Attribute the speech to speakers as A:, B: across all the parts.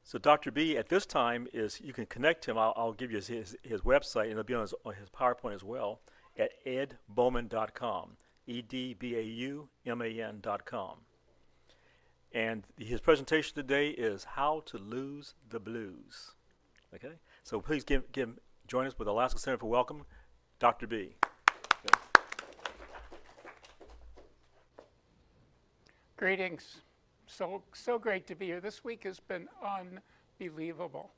A: So Dr. B at this time is you can connect him. I'll give you his website and it'll be on his PowerPoint as well at edbauman.com, edbauman.com. And his presentation today is how to lose the blues. Okay, so please join us with Alaska Center for Welcome, Dr. B. Okay.
B: Greetings. So great to be here. This week has been unbelievable.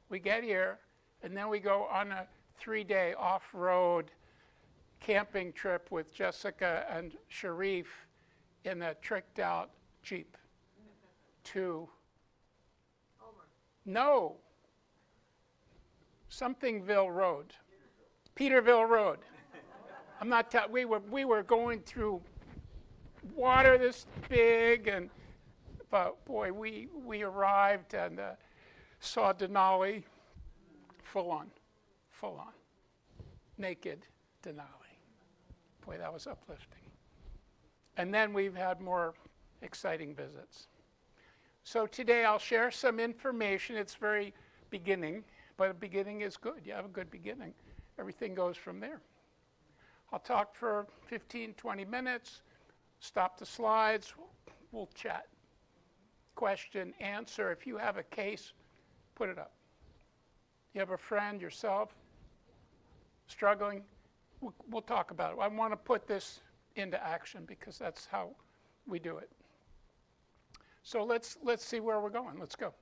B: We get here and then we go on a 3-day off-road camping trip with Jessica and Sharif in a tricked out Jeep to no somethingville road, Peterville Road. I'm not we were going through water this big, but boy, we arrived and saw Denali full on, naked Denali. Boy, that was uplifting. And then we've had more exciting visits. So today I'll share some information. It's very beginning, but a beginning is good. You have a good beginning. Everything goes from there. I'll talk for 15, 20 minutes, stop the slides, we'll chat. Question, answer. If you have a case, put it up. You have a friend, yourself, struggling, we'll talk about it. I want to put this into action because that's how we do it. So let's see where we're going. Let's go.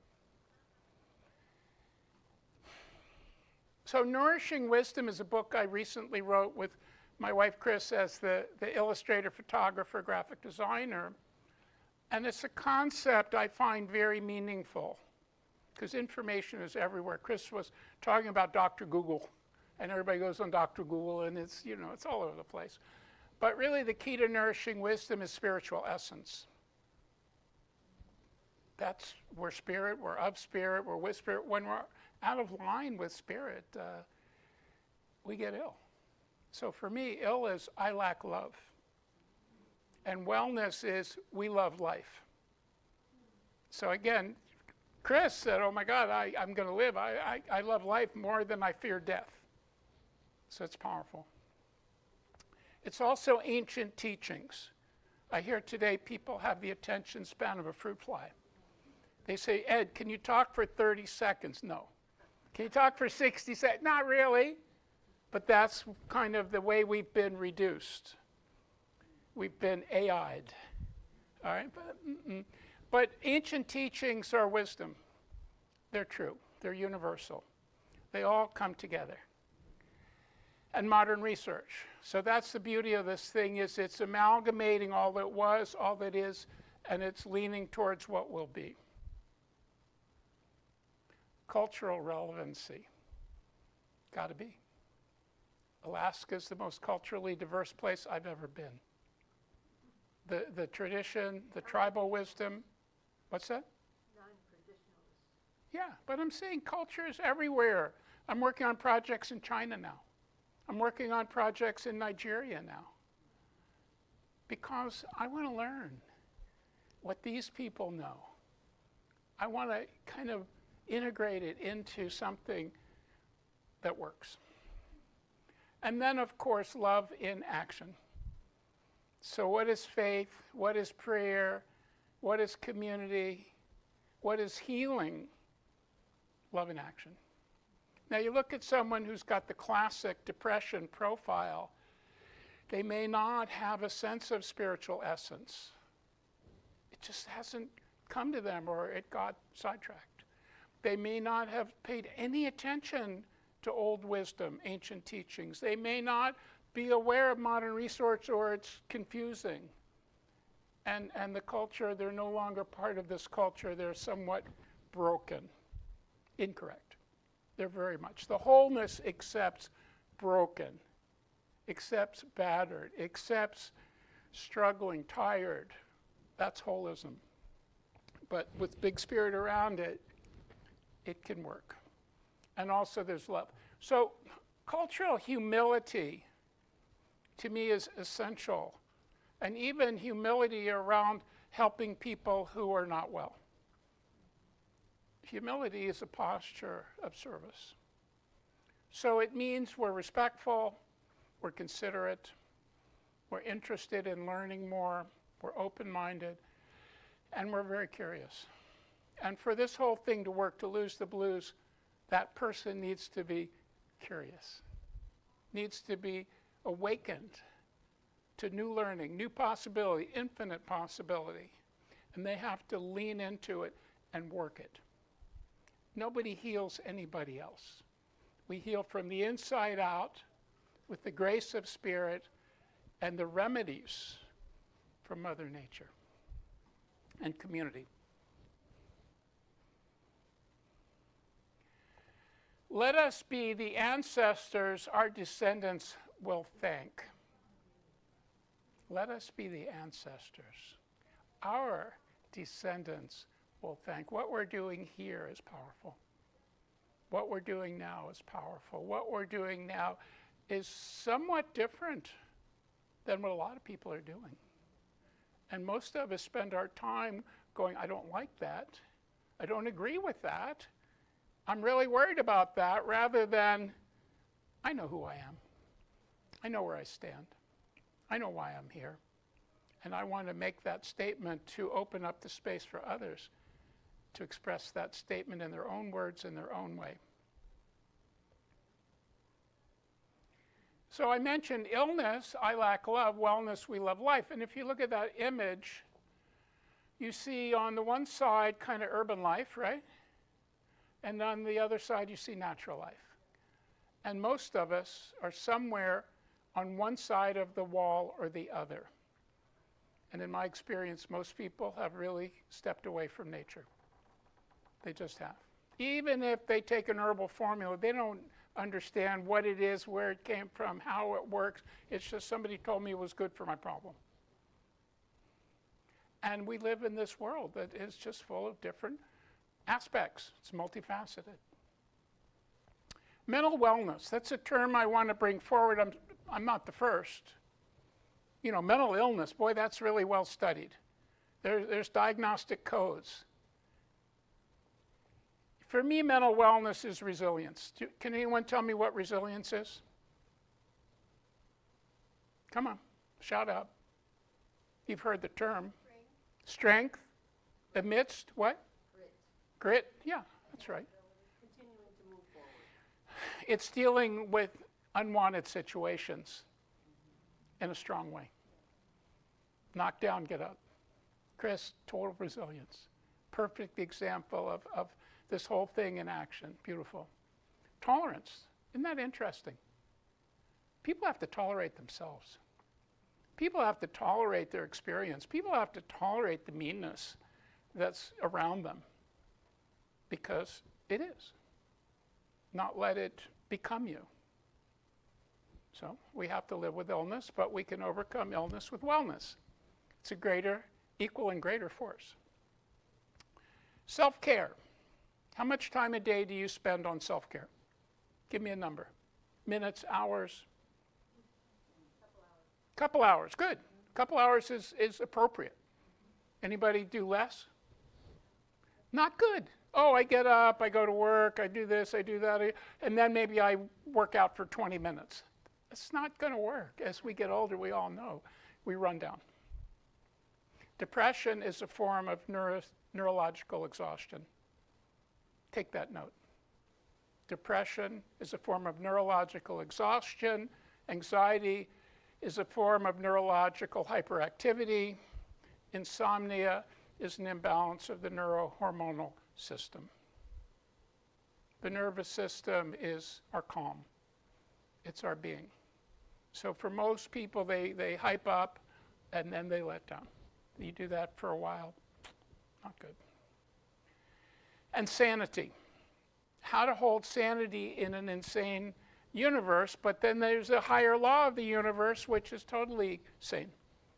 B: So Nourishing Wisdom is a book I recently wrote with my wife Chris as the illustrator, photographer, graphic designer. And it's a concept I find very meaningful because information is everywhere. Chris was talking about Dr. Google, and everybody goes on Dr. Google, and it's all over the place. But really the key to nourishing wisdom is spiritual essence. We're spirit, we're of spirit, we're with spirit. When we're out of line with spirit, we get ill. So for me, ill is I lack love. And wellness is we love life. So again, Chris said, oh my God, I'm going to live. I love life more than I fear death. So it's powerful. It's also ancient teachings. I hear today people have the attention span of a fruit fly. They say, Ed, can you talk for 30 seconds? No. Can you talk for 60 seconds? Not really. But that's kind of the way we've been reduced. We've been AI'd. All right? But ancient teachings are wisdom. They're true. They're universal. They all come together. And modern research. So that's the beauty of this thing is it's amalgamating all that was, all that is, and it's leaning towards what will be. Cultural relevancy. Got to be. Alaska is the most culturally diverse place I've ever been. The tradition, the tribal wisdom. What's that? Non-traditionalist. Yeah, but I'm saying culture is everywhere. I'm working on projects in China now. I'm working on projects in Nigeria now. Because I want to learn what these people know. I want to kind of integrate it into something that works. And then, of course, love in action. So what is faith? What is prayer? What is community? What is healing? Love in action. Now you look at someone who's got the classic depression profile, they may not have a sense of spiritual essence. It just hasn't come to them or it got sidetracked. They may not have paid any attention to old wisdom, ancient teachings. They may not be aware of modern research or it's confusing. And the culture, they're no longer part of this culture. They're somewhat broken, incorrect. They're very much. The wholeness accepts broken, accepts battered, accepts struggling, tired. That's holism. But with big spirit around it, it can work. And also there's love. So cultural humility, to me, is essential. And even humility around helping people who are not well. Humility is a posture of service. So it means we're respectful, we're considerate, we're interested in learning more, we're open-minded, and we're very curious. And for this whole thing to work, to lose the blues, that person needs to be curious, needs to be awakened to new learning, new possibility, infinite possibility. And they have to lean into it and work it. Nobody heals anybody else. We heal from the inside out with the grace of Spirit and the remedies from Mother Nature and community. Let us be the ancestors our descendants will thank. Let us be the ancestors our descendants will thank. What we're doing here is powerful. What we're doing now is powerful. What we're doing now is somewhat different than what a lot of people are doing. And most of us spend our time going, I don't like that. I don't agree with that. I'm really worried about that, rather than, I know who I am. I know where I stand. I know why I'm here. And I want to make that statement to open up the space for others to express that statement in their own words, in their own way. So I mentioned illness, I lack love; wellness, we love life. And if you look at that image, you see on the one side kind of urban life, right? And on the other side, you see natural life. And most of us are somewhere on one side of the wall or the other. And in my experience, most people have really stepped away from nature. They just have. Even if they take an herbal formula, they don't understand what it is, where it came from, how it works. It's just somebody told me it was good for my problem. And we live in this world that is just full of different aspects. It's multifaceted. Mental wellness, that's a term I want to bring forward. I'm not the first. You know, mental illness, boy, that's really well studied. There's diagnostic codes. For me, mental wellness is resilience. Can anyone tell me what resilience is? Come on, shout out. You've heard the term. Strength amidst what? Grit, yeah, that's right.
C: Continuing to move forward.
B: It's dealing with unwanted situations in a strong way. Knock down, get up. Chris, total resilience. Perfect example of this whole thing in action. Beautiful. Tolerance, isn't that interesting? People have to tolerate themselves. People have to tolerate their experience. People have to tolerate the meanness that's around them. Because it is. Not let it become you. So we have to live with illness, but we can overcome illness with wellness. It's a greater, equal and greater force. Self-care. How much time a day do you spend on self-care? Give me a number. Minutes, hours? Couple hours, good. Couple hours is appropriate. Anybody do less? Not good. Oh, I get up, I go to work, I do this, I do that, and then maybe I work out for 20 minutes. It's not going to work. As we get older, we all know, we run down. Depression is a form of neurological exhaustion. Take that note. Depression is a form of neurological exhaustion. Anxiety is a form of neurological hyperactivity. Insomnia is an imbalance of the neurohormonal system. The nervous system is our calm. It's our being. So for most people, they hype up and then they let down. You do that for a while, not good. And sanity. How to hold sanity in an insane universe, but then there's a higher law of the universe which is totally sane,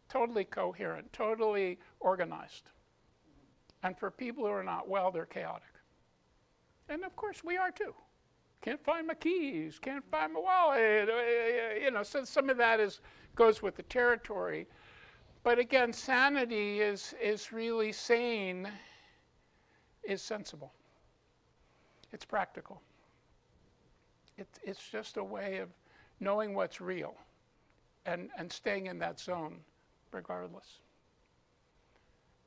B: totally coherent, totally organized. And for people who are not well, they're chaotic. And of course we are too. Can't find my keys, can't find my wallet, so some of that goes with the territory. But again, sanity is really sane, is sensible. It's practical. It's just a way of knowing what's real and staying in that zone regardless.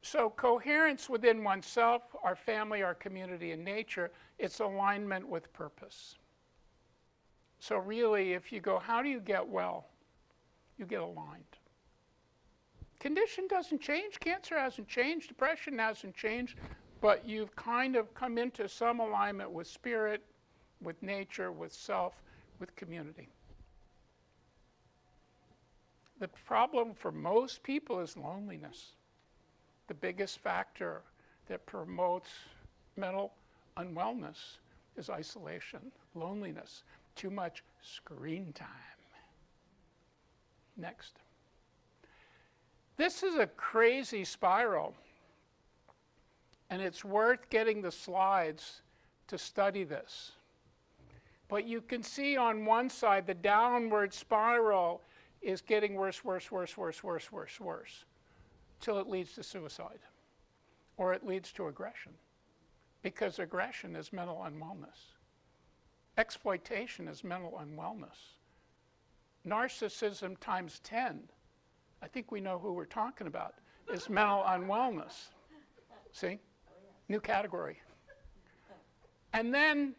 B: So coherence within oneself, our family, our community, and nature, it's alignment with purpose. So really, if you go, how do you get well? You get aligned. Condition doesn't change. Cancer hasn't changed. Depression hasn't changed. But you've kind of come into some alignment with spirit, with nature, with self, with community. The problem for most people is loneliness. The biggest factor that promotes mental unwellness is isolation, loneliness, too much screen time. Next. This is a crazy spiral, and it's worth getting the slides to study this. But you can see on one side the downward spiral is getting worse, worse, worse, worse, worse, worse, worse, till it leads to suicide, or it leads to aggression, because aggression is mental unwellness. Exploitation is mental unwellness. Narcissism times 10, I think we know who we're talking about, is mental unwellness. See? New category. And then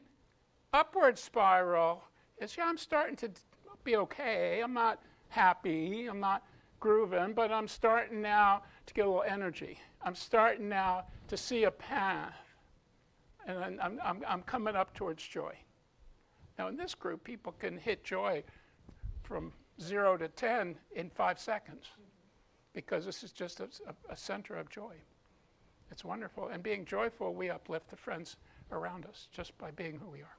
B: upward spiral is, yeah, I'm starting to be okay. I'm not happy. I'm not grooving, but I'm starting now to get a little energy. I'm starting now to see a path. And I'm coming up towards joy. Now in this group, people can hit joy from 0 to 10 in 5 seconds, because this is just a center of joy. It's wonderful. And being joyful, we uplift the friends around us just by being who we are.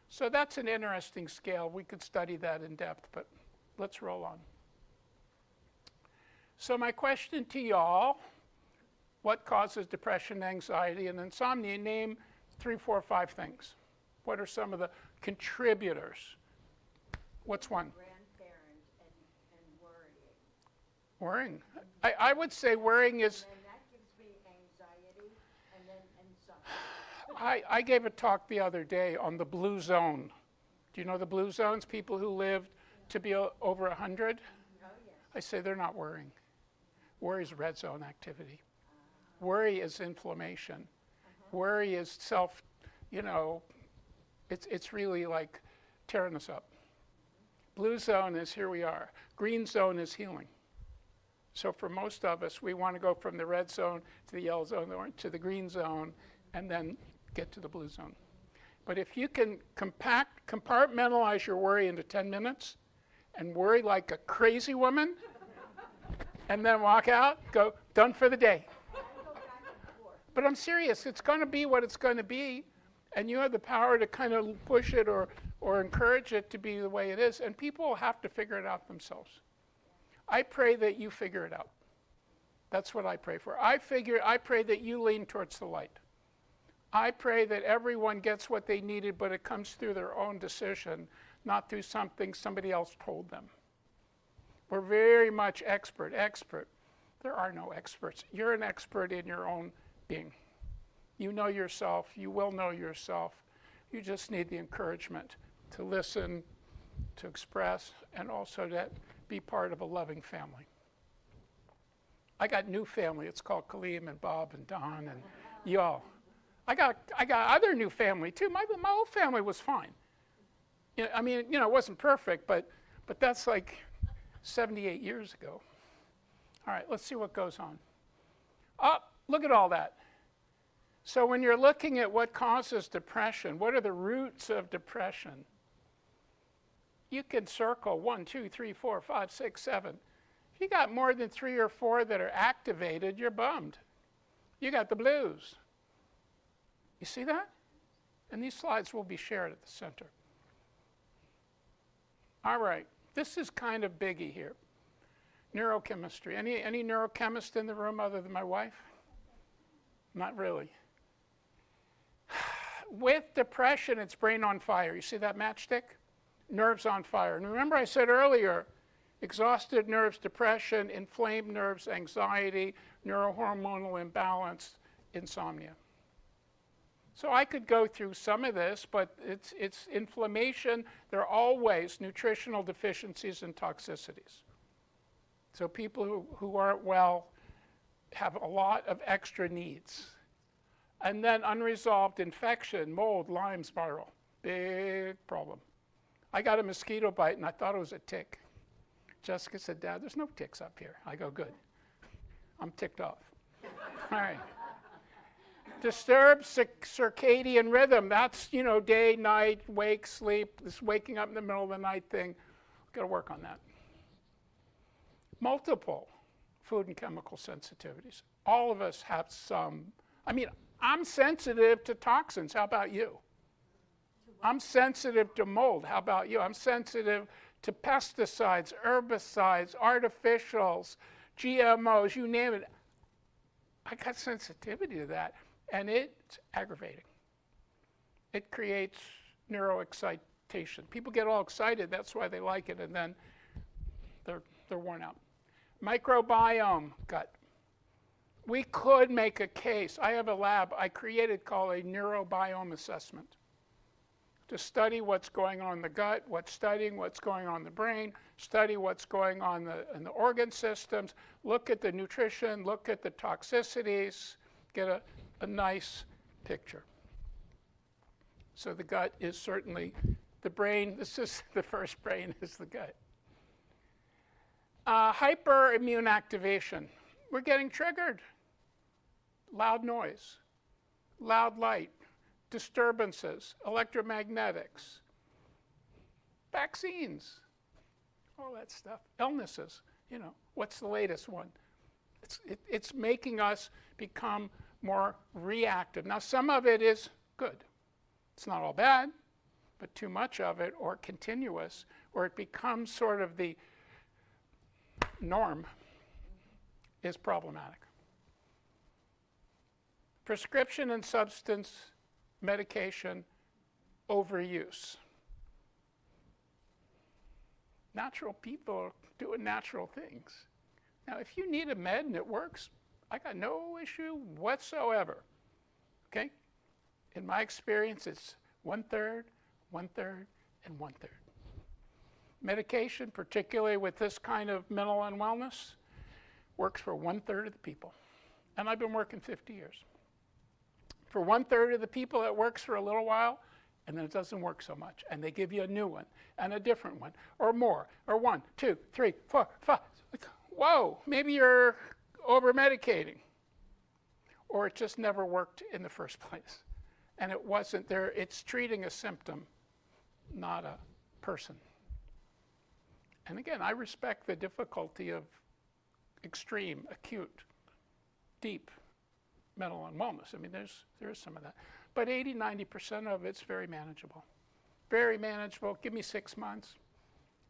B: So that's an interesting scale. We could study that in depth, but let's roll on. So my question to y'all, what causes depression, anxiety, and insomnia? Name 3, 4, 5 things. What are some of the contributors? What's one?
C: Grandparent and worrying.
B: Worrying. I would say worrying is...
C: And that gives me anxiety and then insomnia.
B: I gave a talk the other day on the blue zone. Do you know the blue zones? People who lived to be over 100?
C: Oh, yes.
B: I say they're not worrying. Worry is red zone activity. Worry is inflammation. Worry is self, it's really like tearing us up. Blue zone is here we are. Green zone is healing. So for most of us, we want to go from the red zone to the yellow zone to the green zone, and then get to the blue zone. But if you can compartmentalize your worry into 10 minutes and worry like a crazy woman, and then walk out, go, done for the day. But I'm serious, it's going to be what it's going to be, and you have the power to kind of push it or encourage it to be the way it is, and people will have to figure it out themselves. I pray that you figure it out. That's what I pray for. I pray that you lean towards the light. I pray that everyone gets what they needed, but it comes through their own decision, not through something somebody else told them. We're very much expert. There are no experts. You're an expert in your own being. You know yourself. You will know yourself. You just need the encouragement to listen, to express, and also to be part of a loving family. I got new family. It's called Kaleem and Bob and Don and y'all. I got other new family too. My old family was fine. It wasn't perfect, but that's like 78 years ago. All right, let's see what goes on. Oh, look at all that. So when you're looking at what causes depression, what are the roots of depression? You can circle 1, 2, 3, 4, 5, 6, 7. If you got more than 3 or 4 that are activated, you're bummed. You got the blues. You see that? And these slides will be shared at the center. All right, this is kind of biggie here. Neurochemistry. Any neurochemist in the room other than my wife? Not really. With depression, it's brain on fire. You see that matchstick? Nerves on fire. And remember I said earlier, exhausted nerves, depression, inflamed nerves, anxiety, neurohormonal imbalance, insomnia. So I could go through some of this, but it's inflammation. There are always nutritional deficiencies and toxicities. So people who aren't well have a lot of extra needs. And then unresolved infection, mold, Lyme, spiral, big problem. I got a mosquito bite and I thought it was a tick. Jessica said, Dad, there's no ticks up here. I go, good. I'm ticked off. All right. Disturbed circadian rhythm. That's, day, night, wake, sleep, this waking up in the middle of the night thing. Got to work on that. Multiple food and chemical sensitivities. All of us have some. I'm sensitive to toxins. How about you? I'm sensitive to mold. How about you? I'm sensitive to pesticides, herbicides, artificials, GMOs, you name it. I got sensitivity to that, and it's aggravating. It creates neuroexcitation. People get all excited, that's why they like it, and then they're worn out. Microbiome, gut. We could make a case. I have a lab I created called a neurobiome assessment to study what's going on in the gut, studying what's going on in the brain, study what's going on in the organ systems, look at the nutrition, look at the toxicities, get a nice picture. So the gut is certainly the brain. This is the first brain is the gut. Hyperimmune activation. We're getting triggered. Loud noise, loud light, disturbances, electromagnetics, vaccines, all that stuff, illnesses, what's the latest one? It's making us become more reactive. Now, some of it is good. It's not all bad, but too much of it or continuous, or it becomes sort of the norm, is problematic. Prescription and substance medication overuse. Natural people are doing natural things. Now, if you need a med and it works, I got no issue whatsoever. Okay? In my experience, it's 1/3, 1/3, and 1/3. Medication, particularly with this kind of mental unwellness, works for 1/3 of the people. And I've been working 50 years. For 1/3 of the people, it works for a little while, and then it doesn't work so much. And they give you a new one, and a different one, or more, or 1, 2, 3, 4, 5. Whoa, maybe you're over-medicating. Or it just never worked in the first place. And it wasn't there. It's treating a symptom, not a person. And again, I respect the difficulty of extreme, acute, deep mental unwellness. There is some of that. But 80-90% of it's very manageable. Very manageable. Give me 6 months.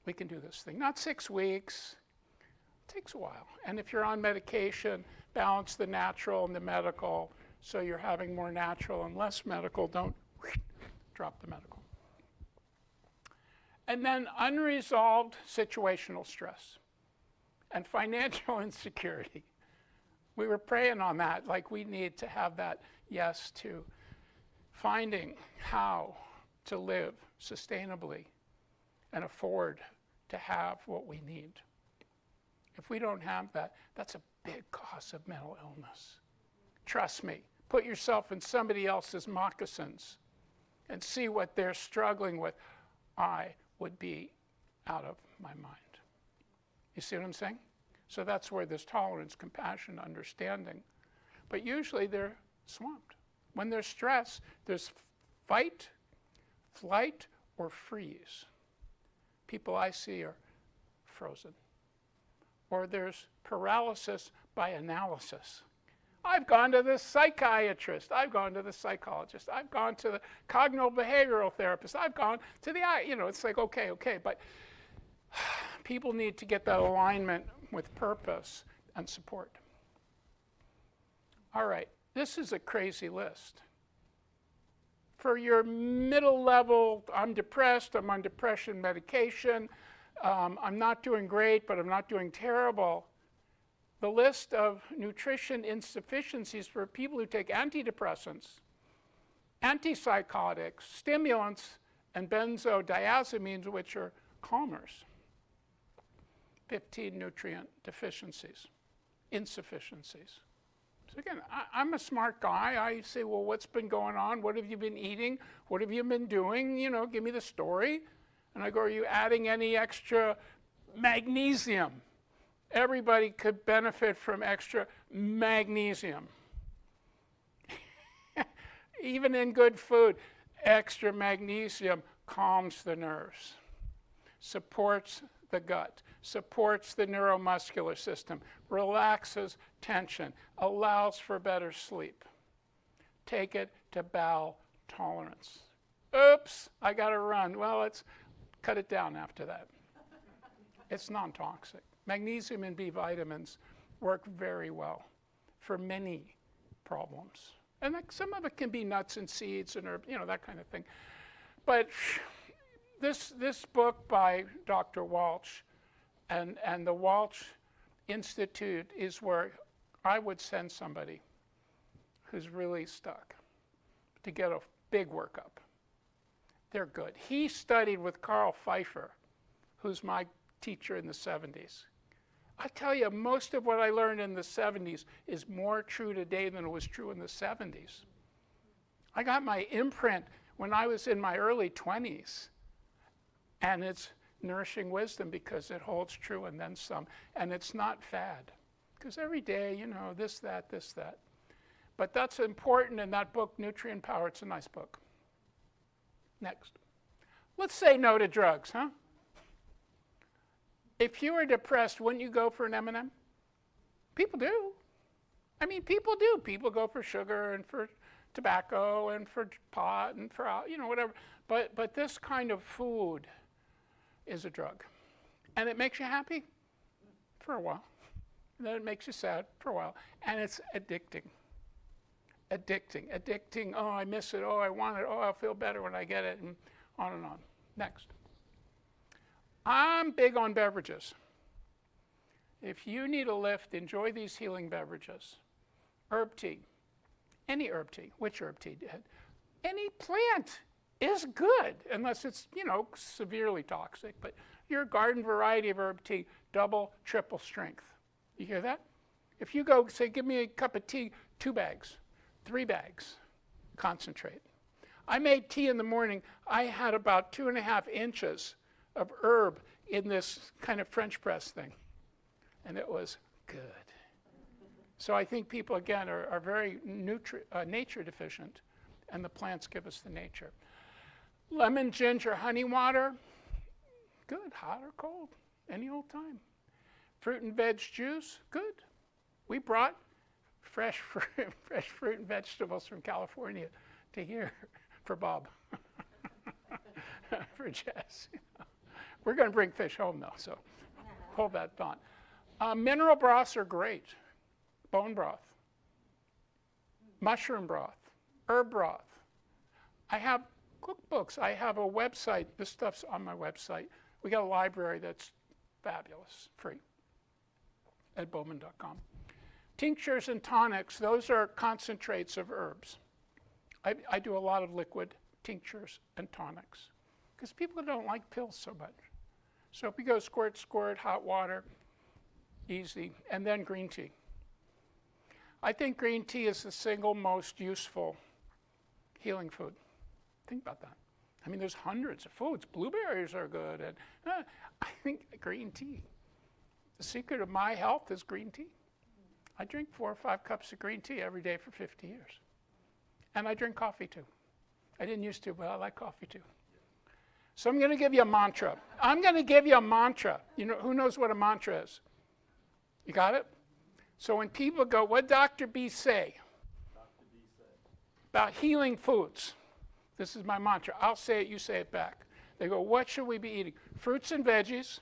B: We can do this thing. Not 6 weeks. It takes a while. And if you're on medication, balance the natural and the medical. So you're having more natural and less medical. Don't drop the medical. And then unresolved situational stress and financial insecurity. We were praying on that, like we need to have that yes to finding how to live sustainably and afford to have what we need. If we don't have that, that's a big cause of mental illness. Trust me, put yourself in somebody else's moccasins and see what they're struggling with. I would be out of my mind. You see what I'm saying? So that's where there's tolerance, compassion, understanding. But usually they're swamped. When there's stress, there's fight, flight, or freeze. People I see are frozen. Or there's paralysis by analysis. I've gone to the psychiatrist. I've gone to the psychologist. I've gone to the cognitive behavioral therapist. I've gone to the, it's like, okay, but people need to get that alignment with purpose and support. All right, this is a crazy list. For your middle level, I'm depressed, I'm on depression medication, I'm not doing great, but I'm not doing terrible. The list of nutrition insufficiencies for people who take antidepressants antipsychotics, stimulants, and benzodiazepines, which are calmers. 15 nutrient deficiencies, insufficiencies. So again, I'm a smart guy. I say, well, what's been going on? What have you been eating? What have you been doing? You know, give me the story. And I go, are you adding any extra magnesium? Everybody could benefit from extra magnesium. Even in good food, extra magnesium calms the nerves, supports the gut, supports the neuromuscular system, relaxes tension, allows for better sleep. Take it to bowel tolerance. Oops, I got to run. Well, let's cut it down after that. It's non-toxic. Magnesium and B vitamins work very well for many problems. And some of it can be nuts and seeds and herb, that kind of thing. But this book by Dr. Walsh and the Walsh Institute is where I would send somebody who's really stuck to get a big workup. They're good. He studied with Carl Pfeiffer, who's my teacher in the 70s. I tell you, most of what I learned in the 70s is more true today than it was true in the 70s. I got my imprint when I was in my early 20s, and it's nourishing wisdom because it holds true and then some, and it's not fad. Because every day, this, that. But that's important in that book, Nutrient Power. It's a nice book. Next. Let's say no to drugs, huh? If you were depressed, wouldn't you go for an M&M? People do. I mean, people do. People go for sugar and for tobacco and for pot and for, whatever. But this kind of food is a drug. And it makes you happy for a while. And then it makes you sad for a while. And it's addicting. Addicting. Oh, I miss it. Oh, I want it. Oh, I'll feel better when I get it. And on and on. Next. I'm big on beverages. If you need a lift, enjoy these healing beverages. Herb tea. Any herb tea. Which herb tea? Any plant is good, unless it's, severely toxic. But your garden variety of herb tea, double, triple strength. You hear that? If you go, say, give me a cup of tea, 2 bags, 3 bags, concentrate. I made tea in the morning. I had about 2.5 inches of herb in this kind of French press thing. And it was good. So I think people, again, are very nature deficient, and the plants give us the nature. Lemon, ginger, honey water, good, hot or cold, any old time. Fruit and veg juice, good. We brought fresh fruit and vegetables from California to here for Bob, for Jess. We're going to bring fish home, though, so hold that thought. Mineral broths are great. Bone broth, mushroom broth, herb broth. I have cookbooks. I have a website. This stuff's on my website. We got a library that's fabulous, free, at Bauman.com. Tinctures and tonics, those are concentrates of herbs. I do a lot of liquid tinctures and tonics because people don't like pills so much. So if we go squirt, hot water, easy, and then green tea. I think green tea is the single most useful healing food. Think about that. I mean, there's hundreds of foods. Blueberries are good, and I think green tea. The secret of my health is green tea. I drink 4 or 5 cups of green tea every day for 50 years. And I drink coffee too. I didn't used to, but I like coffee too. So I'm going to give you a mantra. Who knows what a mantra is? You got it? So when people go, what did Dr. B say? About healing foods. This is my mantra. I'll say it, you say it back. They go, what should we be eating? Fruits and veggies.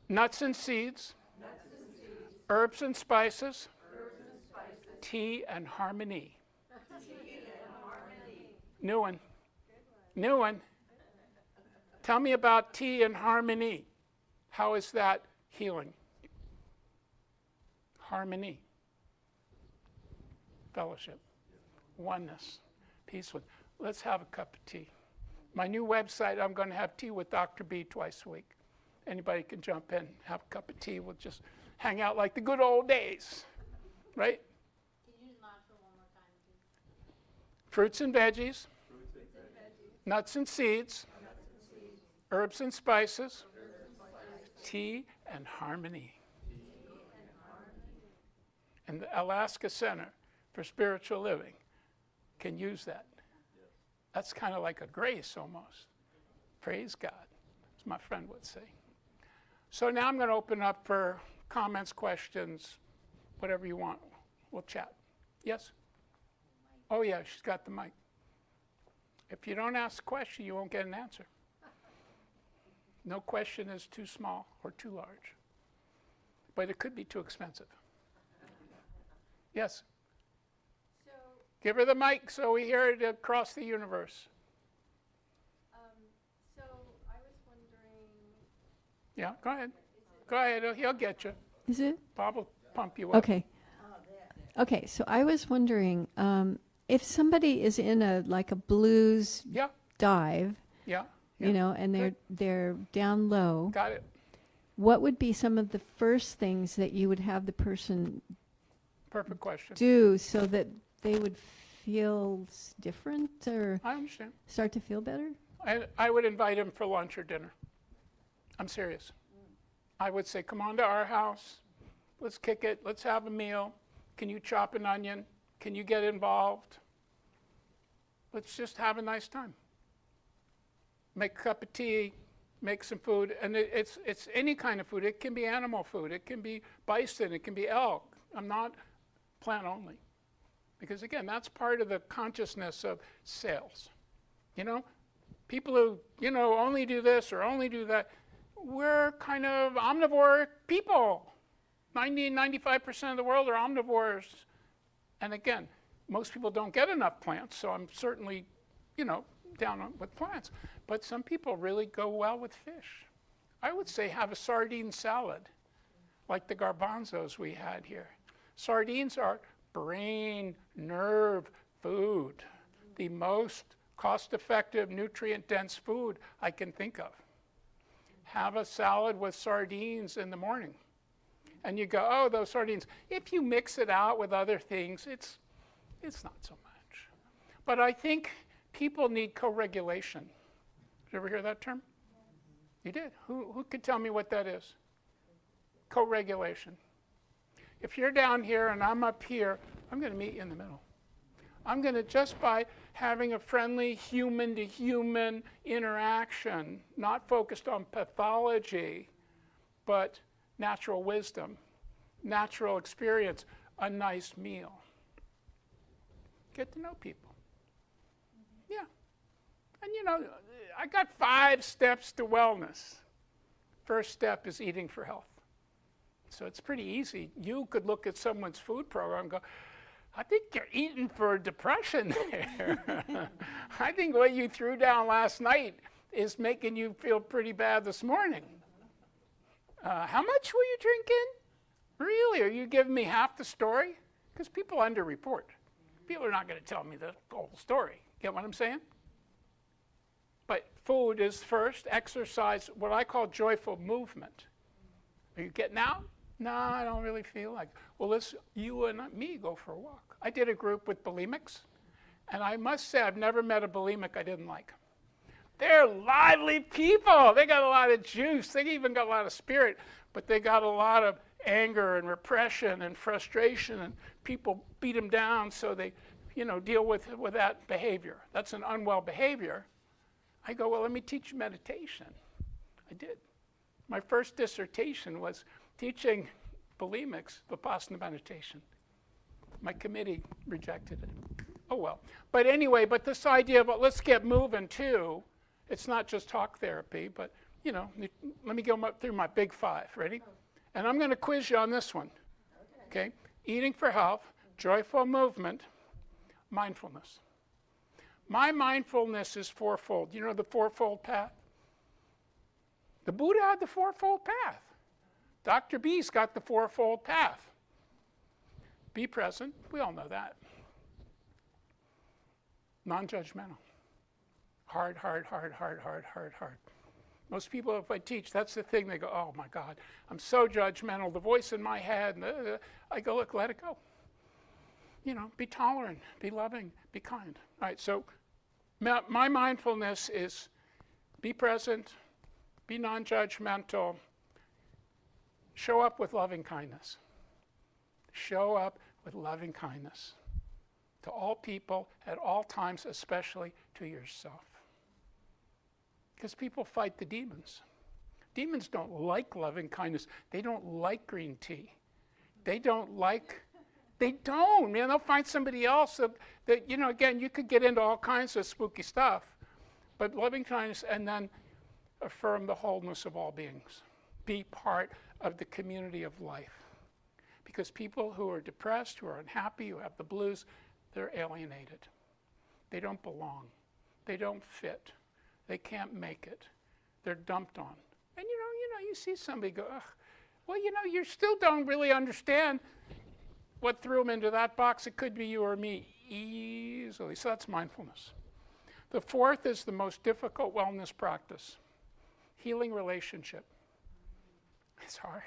B: Nuts and seeds. Herbs and spices. Tea and harmony. New one. Tell me about tea and harmony. How is that healing? Harmony. Fellowship. Oneness. peaceful. Let's have a cup of tea. My new website, I'm going to have tea with Dr. B twice a week. Anybody can jump in, have a cup of tea. We'll just hang out like the good old days, right?
C: Can you use mantra one more time, please?
B: Fruits and veggies, nuts and seeds, herbs and spices, tea and harmony. And the Alaska Center for Spiritual Living can use that. That's kind of like a grace almost. Praise God, as my friend would say. So now I'm going to open up for comments, questions, whatever you want. We'll chat. Yes? Oh, yeah, she's got the mic. If you don't ask a question, you won't get an answer. No question is too small or too large. But it could be too expensive. Yes?
C: So,
B: Give her the mic so we hear it across the universe.
C: so I was wondering,
B: Yeah, go ahead. Go ahead, he'll get you.
D: Is it?
B: Bob will pump you up.
D: Okay. Okay, so I was wondering if somebody is in a blues
B: Yeah,
D: dive,
B: yeah,
D: you know, and
B: Good.
D: they're down low,
B: got it.
D: what would be some of the first things that you would have the person
B: Perfect question.
D: do so that they would feel different or
B: I understand.
D: start to feel better?
B: I would invite him for lunch or dinner. I'm serious. I would say, come on to our house. Let's kick it. Let's have a meal. Can you chop an onion? Can you get involved? Let's just have a nice time. Make a cup of tea, make some food. And it's any kind of food. It can be animal food. It can be bison. It can be elk. I'm not plant only. Because again, that's part of the consciousness of sales. You know, people who, you know, only do this or only do that, we're kind of omnivore people. 95% of the world are omnivores. And again, most people don't get enough plants, so I'm certainly, you know, down with plants. But some people really go well with fish. I would say have a sardine salad, like the garbanzos we had here. Sardines are brain, nerve food, the most cost-effective, nutrient-dense food I can think of. Have a salad with sardines in the morning. And you go, oh, those sardines. If you mix it out with other things, it's not so much. But I think people need co-regulation. Did you ever hear that term? You did? Who could tell me what that is? Co-regulation. If you're down here and I'm up here, I'm going to meet you in the middle. I'm going to, just by having a friendly human-to-human interaction, not focused on pathology, but natural wisdom, natural experience, a nice meal. Get to know people. Yeah. And you know, I got 5 steps to wellness. First step is eating for health. So it's pretty easy. You could look at someone's food program and go, I think you're eating for depression there. I think what you threw down last night is making you feel pretty bad this morning. How much were you drinking? Really? Are you giving me half the story? Because people underreport. People are not going to tell me the whole story. Get what I'm saying? But food is first, exercise, what I call joyful movement. Are you getting out? No, I don't really feel like it. Well, let's, you and me go for a walk. I did a group with bulimics, and I must say I've never met a bulimic I didn't like. They're lively people. They got a lot of juice. They even got a lot of spirit, but they got a lot of anger and repression and frustration, and people beat them down, so they, you know, deal with that behavior. That's an unwell behavior. I go, well, let me teach you meditation. I did. My first dissertation was teaching bulimics Vipassana meditation. My committee rejected it. Oh, well. But anyway, but this idea of, well, let's get moving too. It's not just talk therapy, but, you know, let me go through my big 5. Ready? And I'm going to quiz you on this one. Okay? Eating for health, joyful movement, mindfulness. My mindfulness is fourfold. You know the fourfold path? The Buddha had the fourfold path. Dr. B's got the fourfold path. Be present. We all know that. Non-judgmental. Hard, hard, hard, hard, hard, hard, hard. Most people, if I teach, that's the thing. They go, oh my God, I'm so judgmental. The voice in my head. And I go, look, let it go. You know, be tolerant, be loving, be kind. All right, so my mindfulness is be present, be non-judgmental, show up with loving kindness. Show up with loving kindness to all people at all times, especially to yourself. Because people fight the demons. Demons don't like loving kindness. They don't like green tea. They don't. Man, they'll find somebody else that, you know, again, you could get into all kinds of spooky stuff. But loving kindness, and then affirm the wholeness of all beings. Be part of the community of life. Because people who are depressed, who are unhappy, who have the blues, they're alienated. They don't belong. They don't fit. They can't make it. They're dumped on. And you see somebody go, ugh, well, you still don't really understand what threw them into that box. It could be you or me easily. So that's mindfulness. The fourth is the most difficult wellness practice, healing relationship. It's hard.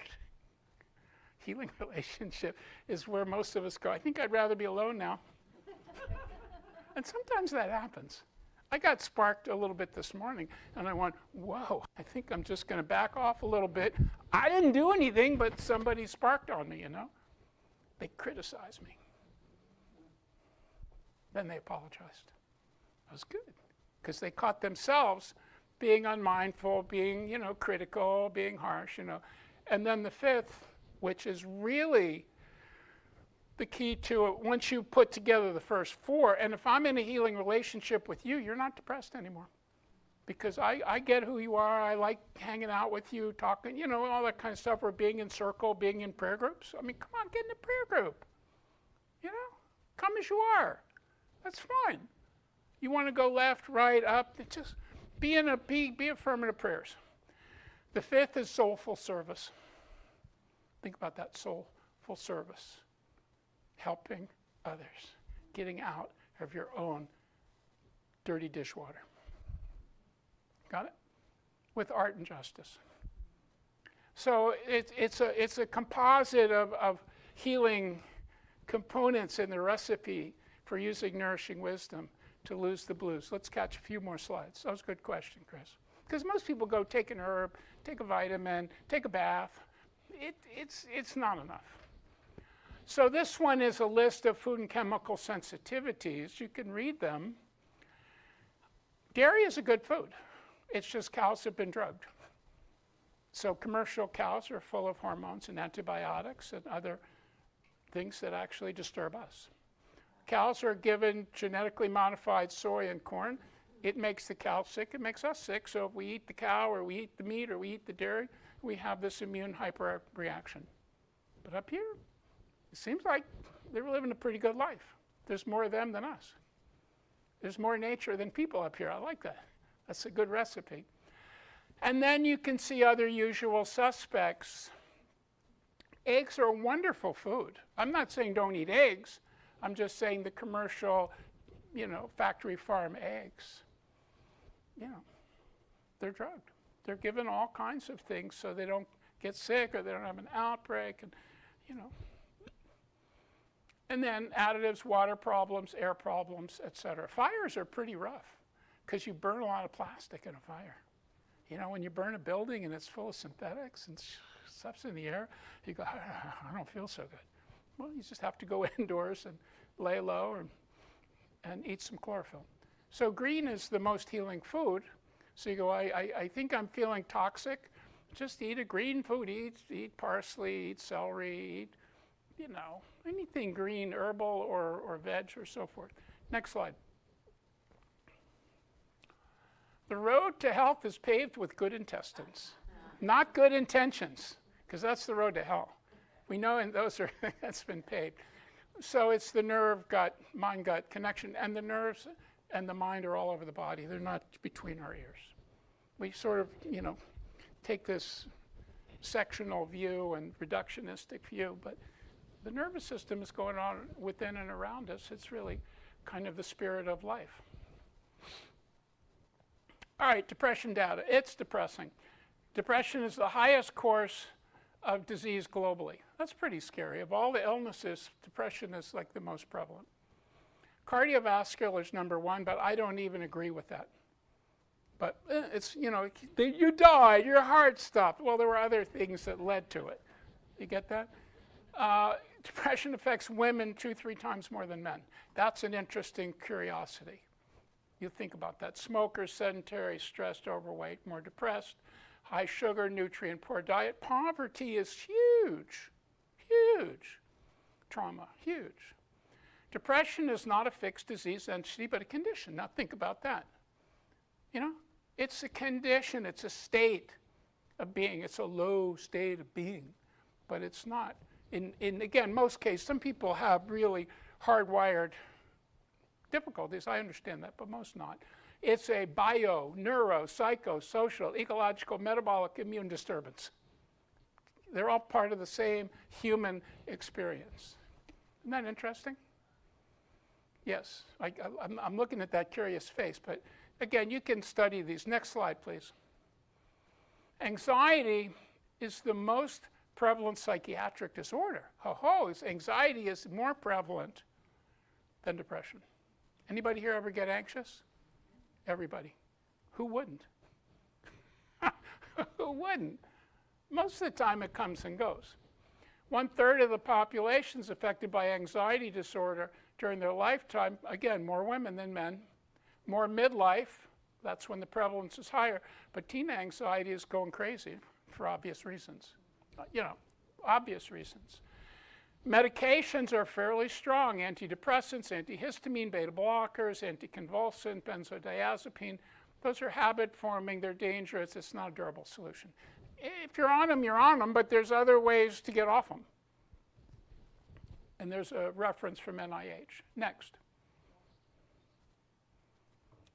B: Healing relationship is where most of us go, I think I'd rather be alone now. And sometimes that happens. I got sparked a little bit this morning, and I went, whoa, I think I'm just going to back off a little bit. I didn't do anything, but somebody sparked on me, you know. They criticized me. Then they apologized. That was good, because they caught themselves being unmindful, being, critical, being harsh, And then the fifth, which is really the key to it, once you put together the first four, and if I'm in a healing relationship with you, you're not depressed anymore. Because I get who you are, I like hanging out with you, talking, all that kind of stuff, or being in circle, being in prayer groups. I mean, come on, get in a prayer group. Come as you are. That's fine. You want to go left, right, up, just be affirmative prayers. The fifth is soulful service. Think about that, soulful service. Helping others, getting out of your own dirty dishwater. Got it? With art and justice. So it's a composite of healing components in the recipe for using nourishing wisdom to lose the blues. Let's catch a few more slides. That was a good question, Chris. Because most people go take an herb, take a vitamin, take a bath. It's not enough. So this one is a list of food and chemical sensitivities. You can read them. Dairy is a good food. It's just cows have been drugged. So commercial cows are full of hormones and antibiotics and other things that actually disturb us. Cows are given genetically modified soy and corn. It makes the cow sick. It makes us sick. So if we eat the cow or we eat the meat or we eat the dairy, we have this immune hyperreaction. But up here, it seems like they're living a pretty good life. There's more of them than us. There's more nature than people up here. I like that. That's a good recipe. And then you can see other usual suspects. Eggs are a wonderful food. I'm not saying don't eat eggs. I'm just saying the commercial, factory farm eggs, they're drugged. They're given all kinds of things so they don't get sick or they don't have an outbreak, and. And then additives, water problems, air problems, etc. Fires are pretty rough because you burn a lot of plastic in a fire. When you burn a building and it's full of synthetics and stuff's in the air, you go, I don't feel so good. Well, you just have to go indoors and lay low and eat some chlorophyll. So green is the most healing food. So you go, I think I'm feeling toxic. Just eat a green food. Eat parsley, eat celery, eat, anything green, herbal or veg or so forth. Next slide. The road to health is paved with good intestines, not good intentions, because that's the road to hell. We know, and that's been paved. So it's the nerve-gut, mind-gut connection, and the nerves and the mind are all over the body. They're not between our ears. We sort of, take this sectional view and reductionistic view, but the nervous system is going on within and around us. It's really kind of the spirit of life. All right, depression data. It's depressing. Depression is the highest course of disease globally. That's pretty scary. Of all the illnesses, depression is like the most prevalent. Cardiovascular is number one, but I don't even agree with that. But it's, you know, you died, your heart stopped. Well, there were other things that led to it. You get that? Depression affects women 2-3 times more than men. That's an interesting curiosity. You think about that. Smokers, sedentary, stressed, overweight, more depressed, high sugar, nutrient poor diet. Poverty is huge, huge. Trauma, huge. Depression is not a fixed disease entity, but a condition. Now think about that. You know, it's a condition, it's a state of being. It's a low state of being, but it's not. In again, most cases, some people have really hardwired difficulties. I understand that, but most not. It's a bio, neuro, psycho, social, ecological, metabolic, immune disturbance. They're all part of the same human experience. Isn't that interesting? Yes, I'm looking at that curious face, but again, you can study these. Next slide, please. Anxiety is the most prevalent psychiatric disorder. Anxiety is more prevalent than depression. Anybody here ever get anxious? Everybody. Who wouldn't? Who wouldn't? Most of the time it comes and goes. 1/3 of the population is affected by anxiety disorder during their lifetime. Again, more women than men. More midlife, that's when the prevalence is higher. But teen anxiety is going crazy for obvious reasons. Obvious reasons. Medications are fairly strong. Antidepressants, antihistamine, beta blockers, anticonvulsant, benzodiazepine. Those are habit forming. They're dangerous. It's not a durable solution. If you're on them, you're on them, but there's other ways to get off them. And there's a reference from NIH. Next.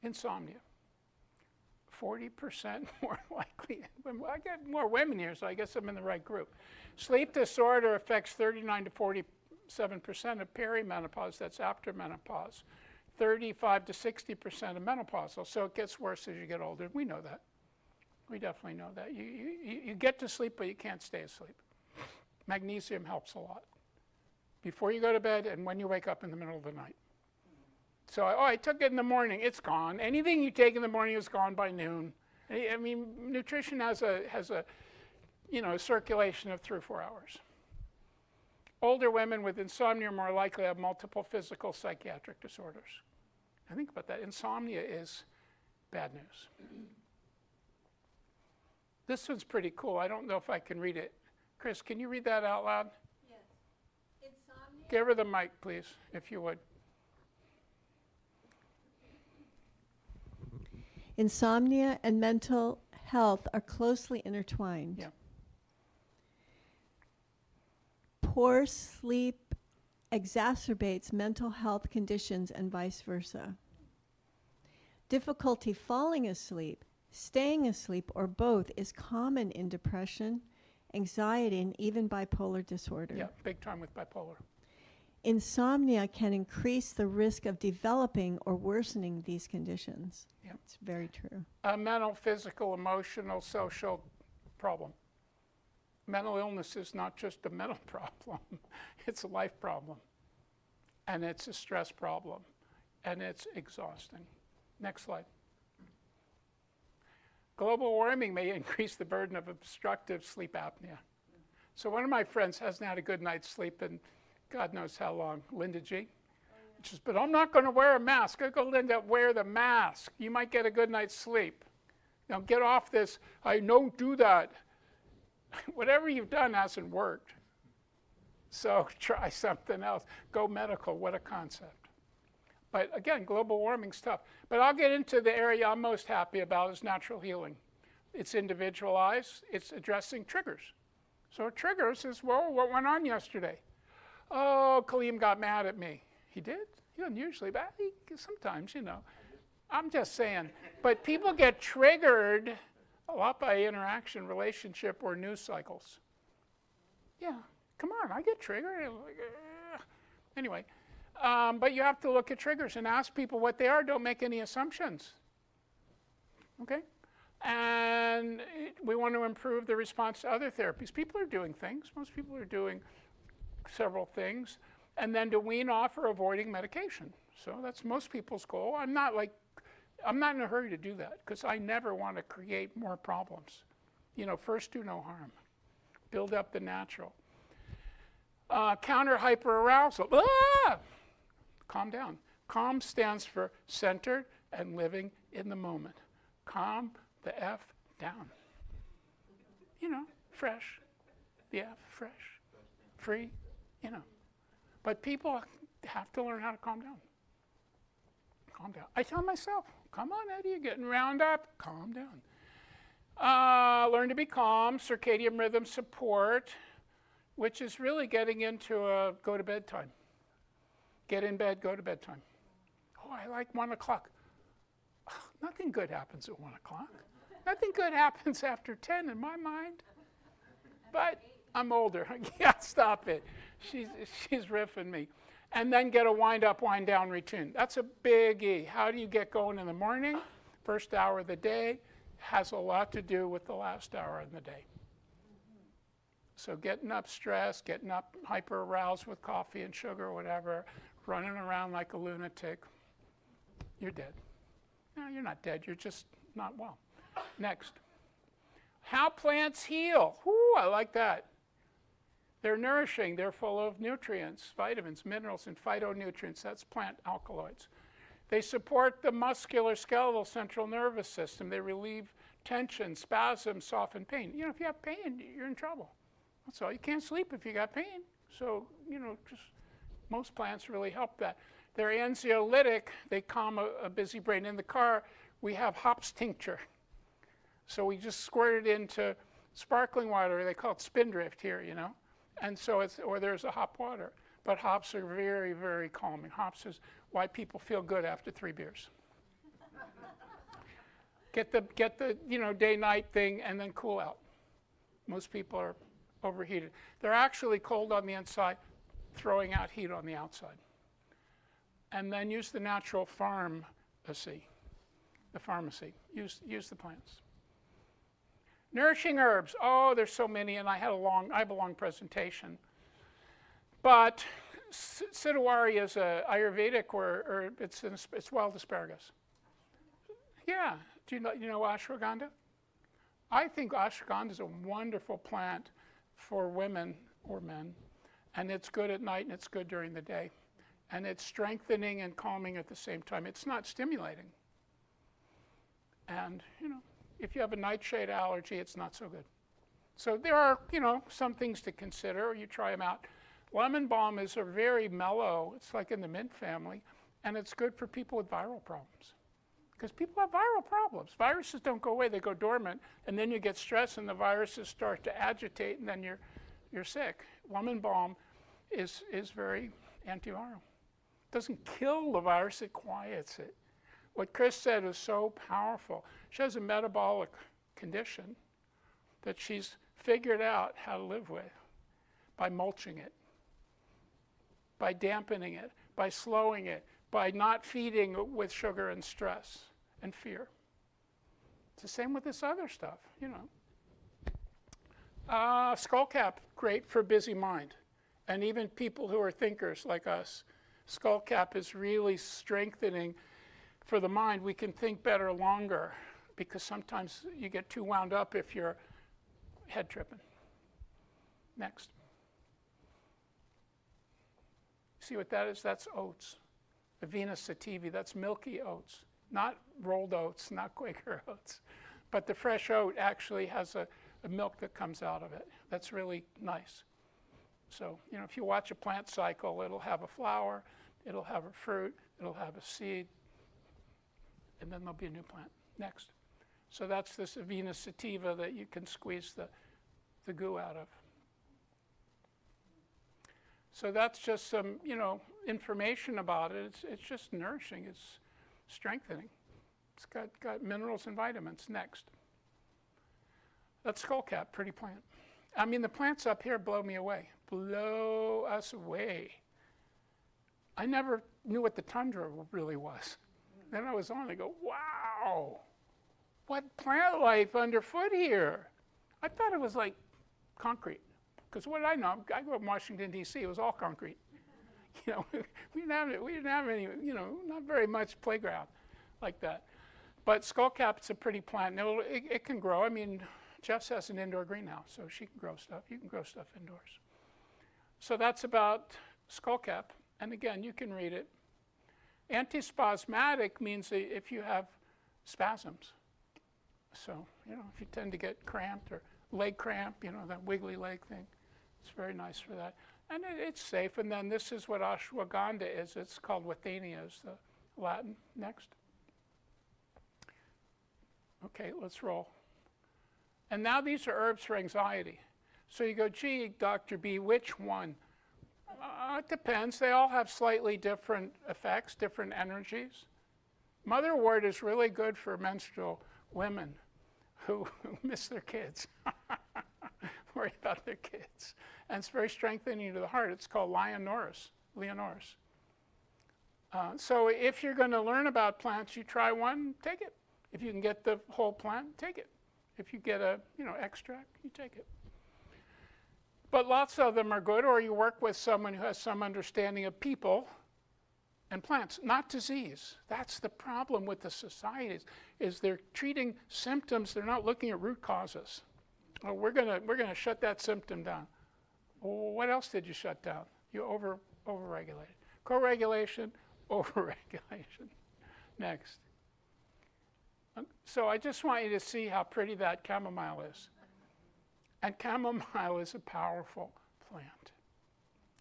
B: Insomnia. 40% more likely. I get more women here, so I guess I'm in the right group. Sleep disorder affects 39 to 47% of perimenopause, that's after menopause. 35 to 60% of menopausal, so it gets worse as you get older. We know that. We definitely know that. You get to sleep, but you can't stay asleep. Magnesium helps a lot. Before you go to bed and when you wake up in the middle of the night. So, I took it in the morning, it's gone. Anything you take in the morning is gone by noon. I mean, nutrition has a circulation of 3 or 4 hours. Older women with insomnia are more likely to have multiple physical psychiatric disorders. I think about that. Insomnia is bad news. This one's pretty cool. I don't know if I can read it. Chris, can you read that out loud?
D: Yes. Insomnia.
B: Give her the mic, please, if you would.
D: Insomnia and mental health are closely intertwined.
B: Yeah.
D: Poor sleep exacerbates mental health conditions and vice versa. Difficulty falling asleep, staying asleep, or both is common in depression, anxiety, and even bipolar disorder.
B: Yeah, big time with bipolar.
D: Insomnia can increase the risk of developing or worsening these conditions.
B: Yeah.
D: It's very true.
B: A mental, physical, emotional, social problem. Mental illness is not just a mental problem. It's a life problem. And it's a stress problem. And it's exhausting. Next slide. Global warming may increase the burden of obstructive sleep apnea. So one of my friends hasn't had a good night's sleep in God knows how long, Linda G. She says, but I'm not going to wear a mask. I go, Linda, wear the mask. You might get a good night's sleep. Now get off this, I don't do that. Whatever you've done hasn't worked. So try something else. Go medical, what a concept. But again, global warming's tough. But I'll get into the area I'm most happy about is natural healing. It's individualized, it's addressing triggers. So triggers is, well, what went on yesterday? Oh, Kaleem got mad at me. He did? He doesn't usually, but sometimes, I'm just saying. But people get triggered a lot by interaction, relationship, or news cycles. Yeah, come on, I get triggered. Anyway, But you have to look at triggers and ask people what they are. Don't make any assumptions. Okay? And we want to improve the response to other therapies. People are doing things. Most people are doing several things. And then to wean off or avoiding medication. So that's most people's goal. I'm not in a hurry to do that because I never want to create more problems. First do no harm. Build up the natural. Counter hyperarousal. Ah! Calm down. Calm stands for centered and living in the moment. Calm the F down. Fresh. The F, fresh. Free, But people have to learn how to calm down. Calm down. I tell myself, come on, Eddie, you're getting round up. Calm down. Learn to be calm, circadian rhythm support, which is really getting into a go to bed time. Get in bed, go to bed time. Oh, I like 1 o'clock. Nothing good happens at 1 o'clock. Nothing good happens after 10 in my mind. But I'm older. Yeah, stop it. She's riffing me. And then get a wind up, wind down routine. That's a biggie. How do you get going in the morning? First hour of the day has a lot to do with the last hour in the day. So getting up stressed, getting up hyper aroused with coffee and sugar or whatever, running around like a lunatic, you're dead. No, you're not dead. You're just not well. Next. How plants heal. Ooh, I like that. They're nourishing. They're full of nutrients, vitamins, minerals, and phytonutrients. That's plant alkaloids. They support the musculoskeletal central nervous system. They relieve tension, spasm, soften pain. If you have pain, you're in trouble. That's all. You can't sleep if you got pain. So, just most plants really help that. They're anxiolytic. They calm a busy brain. In the car, we have hops tincture. So we just squirt it into sparkling water. They call it spindrift here, And so or there's a hop water. But hops are very, very calming. Hops is why people feel good after 3 beers. Get the day-night thing and then cool out. Most people are overheated. They're actually cold on the inside, throwing out heat on the outside. And then use the natural pharmacy. The pharmacy. Use the plants. Nourishing herbs. Oh, there's so many, and I have a long presentation. But Sidawari is a Ayurvedic, or it's wild asparagus. Yeah. Do you know ashwagandha? I think ashwagandha is a wonderful plant for women or men, and it's good at night and it's good during the day, and it's strengthening and calming at the same time. It's not stimulating, and if you have a nightshade allergy, it's not so good. So there are some things to consider, or you try them out. Lemon balm is a very mellow. It's like in the mint family, and it's good for people with viral problems. Because people have viral problems. Viruses don't go away, they go dormant, and then you get stressed and the viruses start to agitate, and then you're sick. Lemon balm is very antiviral. It doesn't kill the virus, it quiets it. What Chris said is so powerful. She has a metabolic condition that she's figured out how to live with by mulching it, by dampening it, by slowing it, by not feeding with sugar and stress and fear. It's the same with this other stuff, Skullcap, great for busy mind. And even people who are thinkers like us, Skullcap is really strengthening for the mind. We can think better longer because sometimes you get too wound up if you're head tripping. Next. See what that is? That's oats. The Venus sativa, that's milky oats. Not rolled oats, not Quaker oats. But the fresh oat actually has a milk that comes out of it. That's really nice. So, if you watch a plant cycle, it'll have a flower, it'll have a fruit, it'll have a seed, and then there'll be a new plant. Next. So that's this Venus sativa that you can squeeze the goo out of. So that's just some, information about it. It's just nourishing. It's strengthening. It's got minerals and vitamins. Next. That's skullcap, pretty plant. The plants up here blow me away. Blow us away. I never knew what the tundra really was. Then I was on, I go, wow, what plant life underfoot here? I thought it was like concrete. Because what did I know? I grew up in Washington, D.C. It was all concrete. You know, we didn't have any, you know, not very much playground like that. But skullcap's a pretty plant. And it can grow. I mean, Jess has an indoor greenhouse, so she can grow stuff. You can grow stuff indoors. So that's about skullcap. And again, you can read it. Antispasmodic means if you have spasms. So, you know, if you tend to get cramped or leg cramp, you know, that wiggly leg thing, it's very nice for that. And it's safe. And then this is what ashwagandha is. It's called withania is the Latin. Next. Okay, let's roll. And now these are herbs for anxiety. So you go, gee, Dr. B, which one? It depends. They all have slightly different effects, different energies. Motherwort is really good for menstrual women who miss their kids, worry about their kids. And it's very strengthening to the heart. It's called Leonoris. So if you're going to learn about plants, you try one, take it. If you can get the whole plant, take it. If you get a, you know, extract, you take it. But lots of them are good, or you work with someone who has some understanding of people and plants, not disease. That's the problem with the societies, is they're treating symptoms, they're not looking at root causes. Oh, we're gonna shut that symptom down. Well, what else did you shut down? You overregulated. Co-regulation, overregulation. Next. So I just want you to see how pretty that chamomile is. And chamomile is a powerful plant.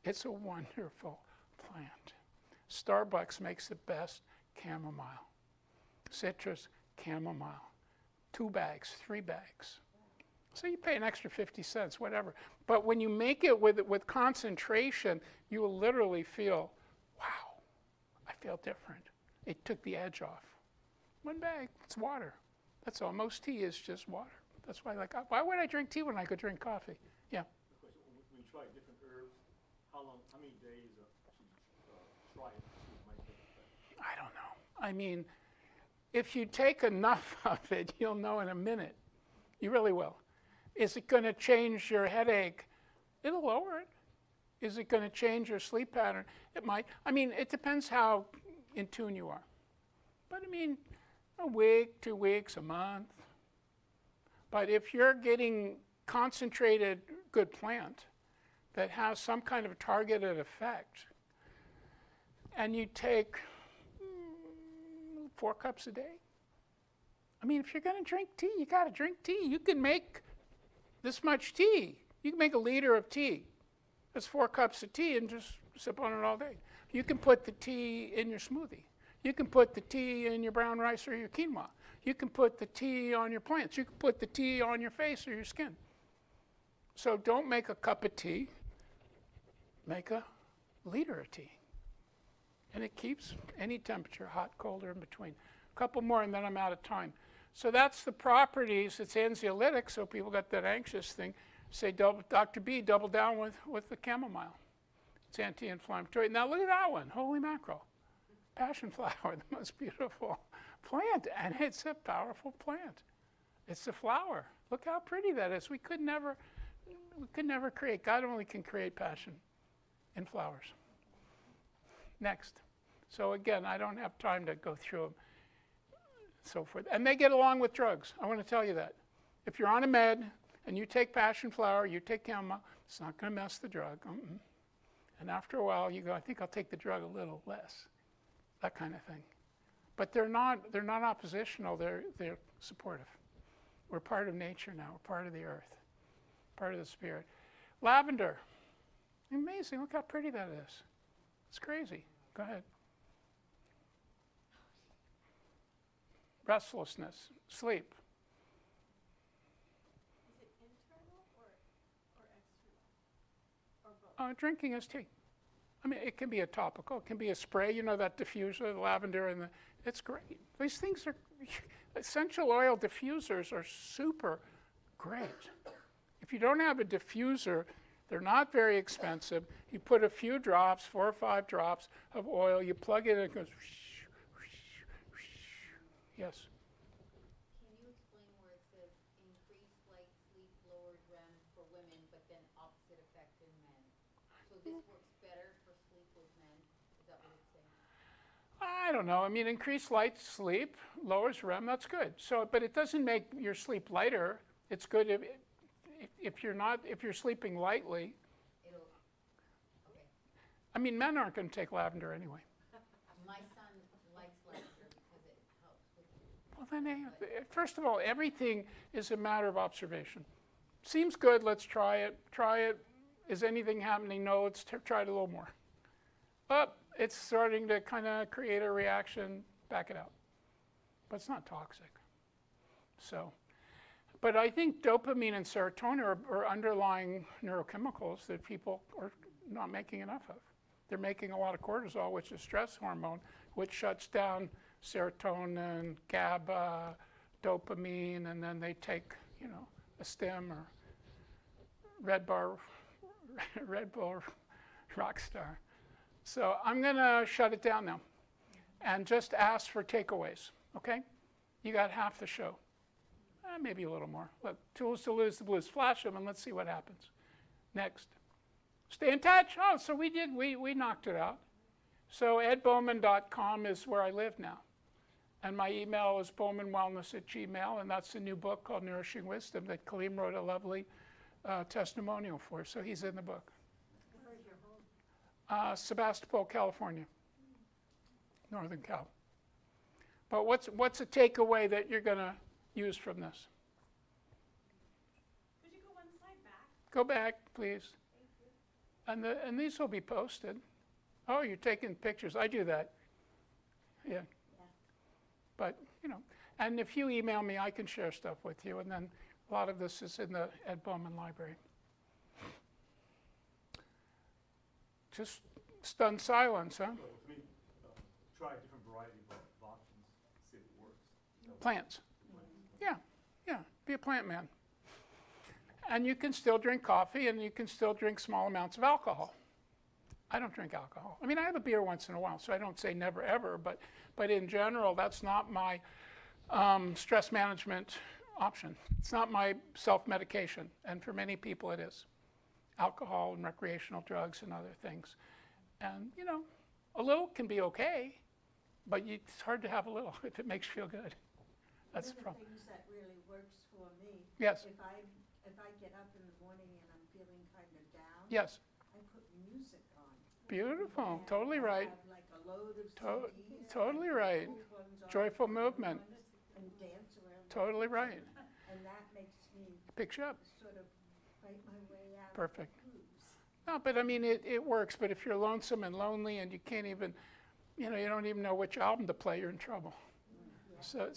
B: It's a wonderful plant. Starbucks makes the best chamomile. Citrus, chamomile. 2 bags, 3 bags. So you pay an extra 50 cents, whatever. But when you make it with concentration, you will literally feel, wow, I feel different. It took the edge off. 1 bag, it's water. That's all. Most tea is just water. That's why, like, why would I drink tea when I could drink coffee? Yeah.
A: When you try different herbs, how many days try it might take effect?
B: I don't know. I mean, if you take enough of it, you'll know in a minute. You really will. Is it going to change your headache? It'll lower it. Is it going to change your sleep pattern? It might. I mean, it depends how in tune you are. But I mean, a week, 2 weeks, a month. But if you're getting concentrated good plant that has some kind of targeted effect, and you take 4 cups a day, I mean, if you're going to drink tea, you got to drink tea. You can make this much tea. You can make a liter of tea. That's 4 cups of tea and just sip on it all day. You can put the tea in your smoothie. You can put the tea in your brown rice or your quinoa. You can put the tea on your plants. You can put the tea on your face or your skin. So don't make a cup of tea. Make a liter of tea. And it keeps any temperature, hot, cold, or in between. A couple more and then I'm out of time. So that's the properties. It's anxiolytic, so people got that anxious thing. Say, Dr. B, double down with the chamomile. It's anti-inflammatory. Now look at that one. Holy mackerel. Passion flower, the most beautiful plant. And it's a powerful plant. It's a flower. Look how pretty that is. We could never create. God only can create passion in flowers. Next. So again, I don't have time to go through them. So forth. And they get along with drugs. I want to tell you that. If you're on a med and you take passion flower, you take chamomile, it's not going to mess the drug. And after a while, you go, I think I'll take the drug a little less. That kind of thing. But they're not oppositional, they're supportive. We're part of nature now, we're part of the earth, part of the spirit. Lavender. Amazing, look how pretty that is. It's crazy. Go ahead. Restlessness, sleep.
D: Is it internal or external? Or both?
B: Drinking is tea. I mean, it can be a topical, it can be a spray, you know, that diffuser, the lavender, and it's great. These things are, essential oil diffusers are super great. If you don't have a diffuser, They're not very expensive. You put a few drops, 4 or 5 drops of oil, you plug it in, it goes. Yes.
E: Can you explain where it says increased light sleep, lowered REM for women, but then opposite effect in men? So this works better for sleep with men? Is that what it's saying?
B: I don't know. I mean, increased light sleep lowers REM. That's good. So, but it doesn't make your sleep lighter. It's good if you're sleeping lightly.
E: It'll, okay.
B: I mean, men aren't going to take lavender anyway.
E: My son likes lavender because it helps with.
B: Well, then, first of all, everything is a matter of observation. Seems good. Let's try it. Try it. Is anything happening? No. Let's try it a little more. Up. It's starting to kind of create a reaction. Back it out. But it's not toxic. So, but I think dopamine and serotonin are underlying neurochemicals that people are not making enough of. They're making a lot of cortisol, which is stress hormone, which shuts down serotonin, GABA, dopamine, and then they take, a stim or Red Bull Rockstar. So I'm going to shut it down now and just ask for takeaways, okay? You got half the show, maybe a little more. Look, tools to lose the blues. Flash them and let's see what happens. Next. Stay in touch. Oh, so we knocked it out. So edbauman.com is where I live now. And my email is baumanwellness@gmail.com, and that's a new book called Nourishing Wisdom that Kaleem wrote a lovely testimonial for. So he's in the book. Sebastopol, California, Northern Cal. But what's a takeaway that you're going to use from this?
F: Could you go one slide back?
B: Go back, please.
F: Thank you.
B: And these will be posted. Oh, you're taking pictures. I do that. Yeah. But, and if you email me, I can share stuff with you. And then a lot of this is in the Ed Bauman library. Just stunned silence, huh?
A: Well, for me, try a different variety of options, see if it works.
B: Plants. Yeah, be a plant man. And you can still drink coffee and you can still drink small amounts of alcohol. I don't drink alcohol. I mean, I have a beer once in a while, so I don't say never ever, but in general, that's not my stress management option. It's not my self-medication, and for many people it is. Alcohol and recreational drugs and other things. And, a little can be okay, but it's hard to have a little if it makes you feel good. That's the
C: One of
B: problem.
C: the things that really works for me,
B: Yes,
C: if I get up in the morning and I'm feeling kind of down,
B: yes.
C: I put music on.
B: Beautiful.
C: And
B: Totally
C: I
B: right.
C: have like a load of
B: To-
C: CDs.
B: totally
C: and
B: right.
C: put ones on
B: Joyful
C: and
B: movement.
C: And dance around.
B: Totally right.
C: And that makes me
B: Picks you up.
C: sort of fight my way out
B: Perfect.
C: of the blues.
B: No, but I mean, it works. But if you're lonesome and lonely and you can't even, you don't even know which album to play, you're in trouble. So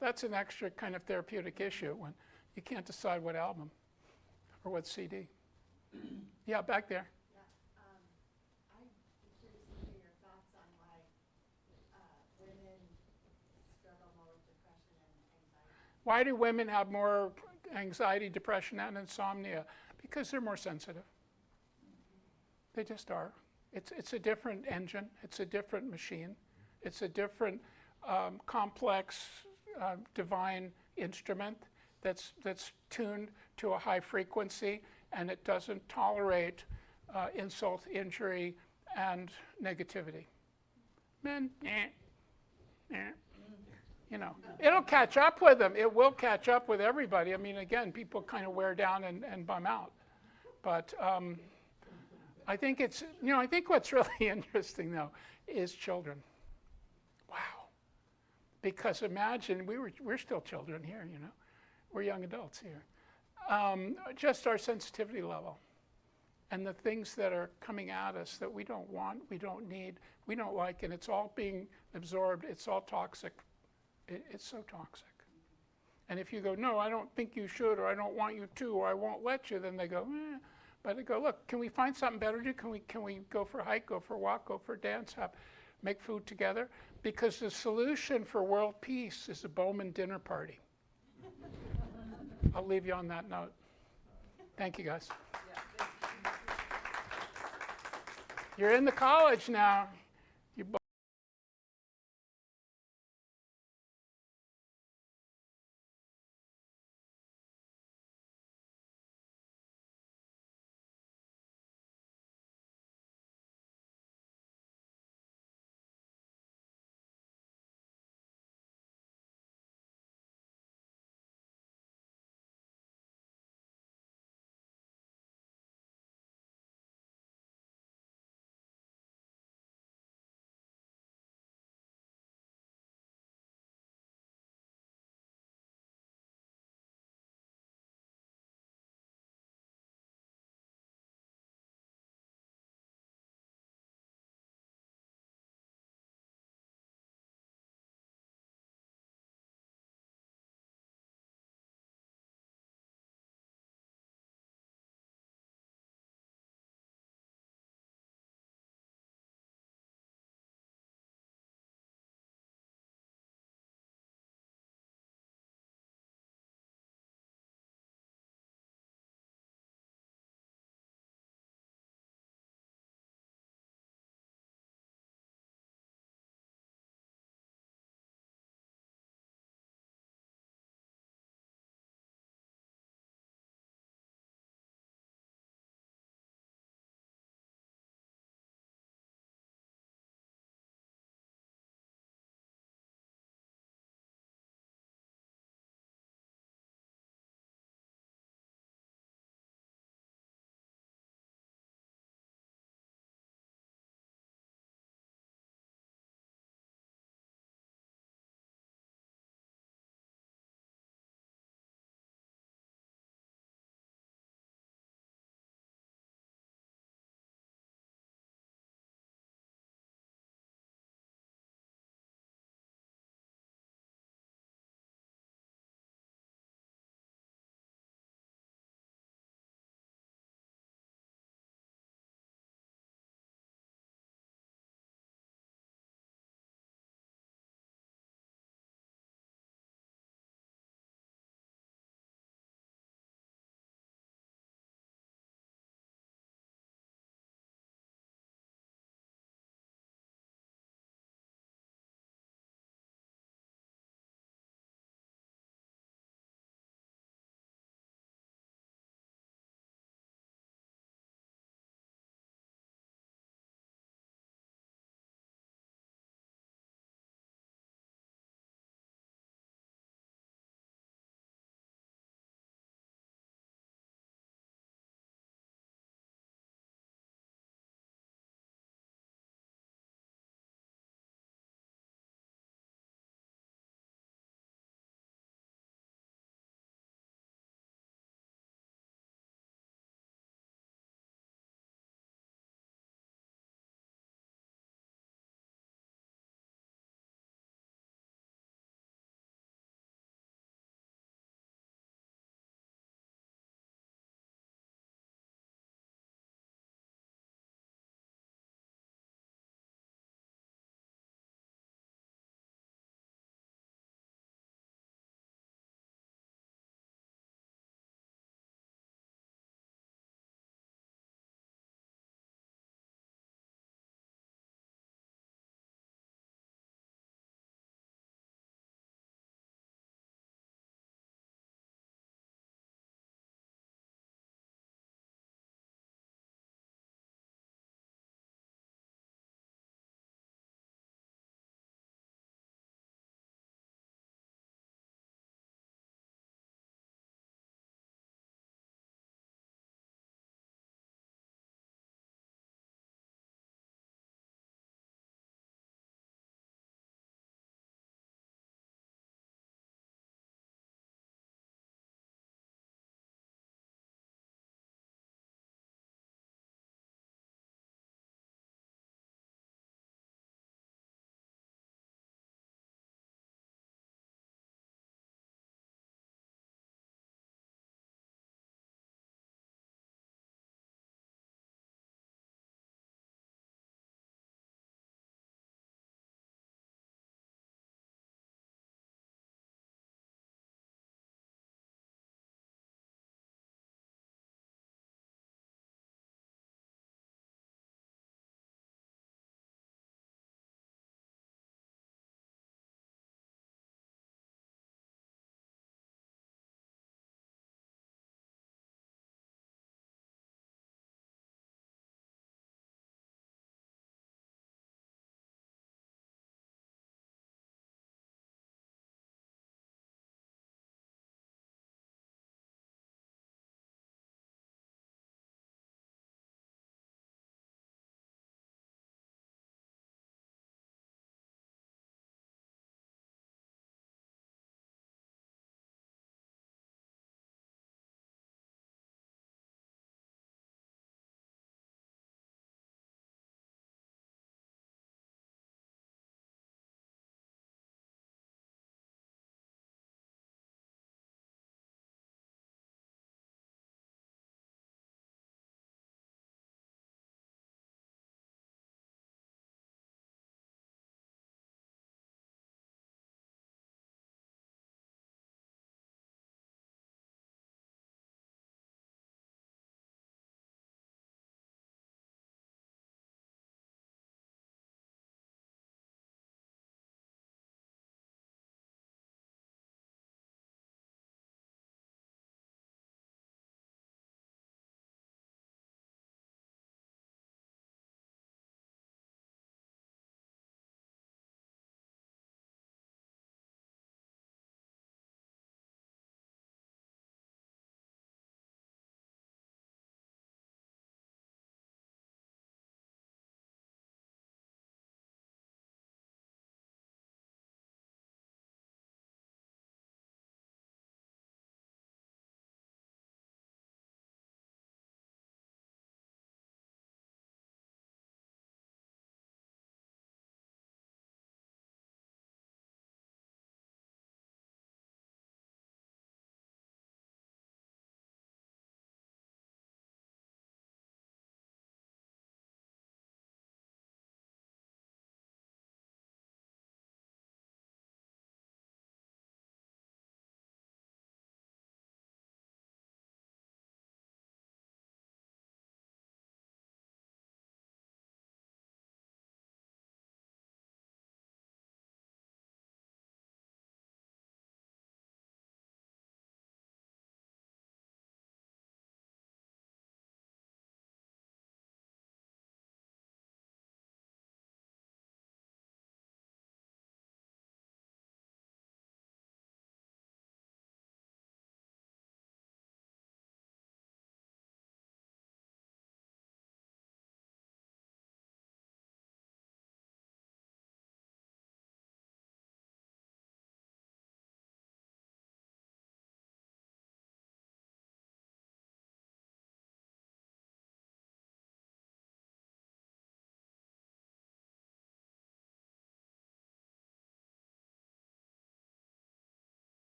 B: that's an extra kind of therapeutic issue when you can't decide what album or what CD. Yeah, back there.
E: Yeah, I'm curious to hear your thoughts on why women struggle more with depression and anxiety.
B: Why do women have more anxiety, depression, and insomnia? Because they're more sensitive. They just are. It's a different engine. It's a different machine. It's a different complex, divine instrument that's tuned to a high frequency, and it doesn't tolerate insult, injury, and negativity. Men, it'll catch up with them. It will catch up with everybody. I mean, again, people kind of wear down and bum out. But I think I think what's really interesting, though, is children. Wow. Because imagine, we're still children here, We're young adults here. Just our sensitivity level and the things that are coming at us that we don't want, we don't need, we don't like, and it's all being absorbed. It's all toxic. It's so toxic. And if you go, no, I don't think you should, or I don't want you to, or I won't let you, then they go, eh. But they go, look, can we find something better to do? Can we go for a hike, go for a walk, go for a dance, make food together? Because the solution for world peace is a Bauman dinner party. I'll leave you on that note. Thank you, guys.
C: Yeah,
B: You're in the college now.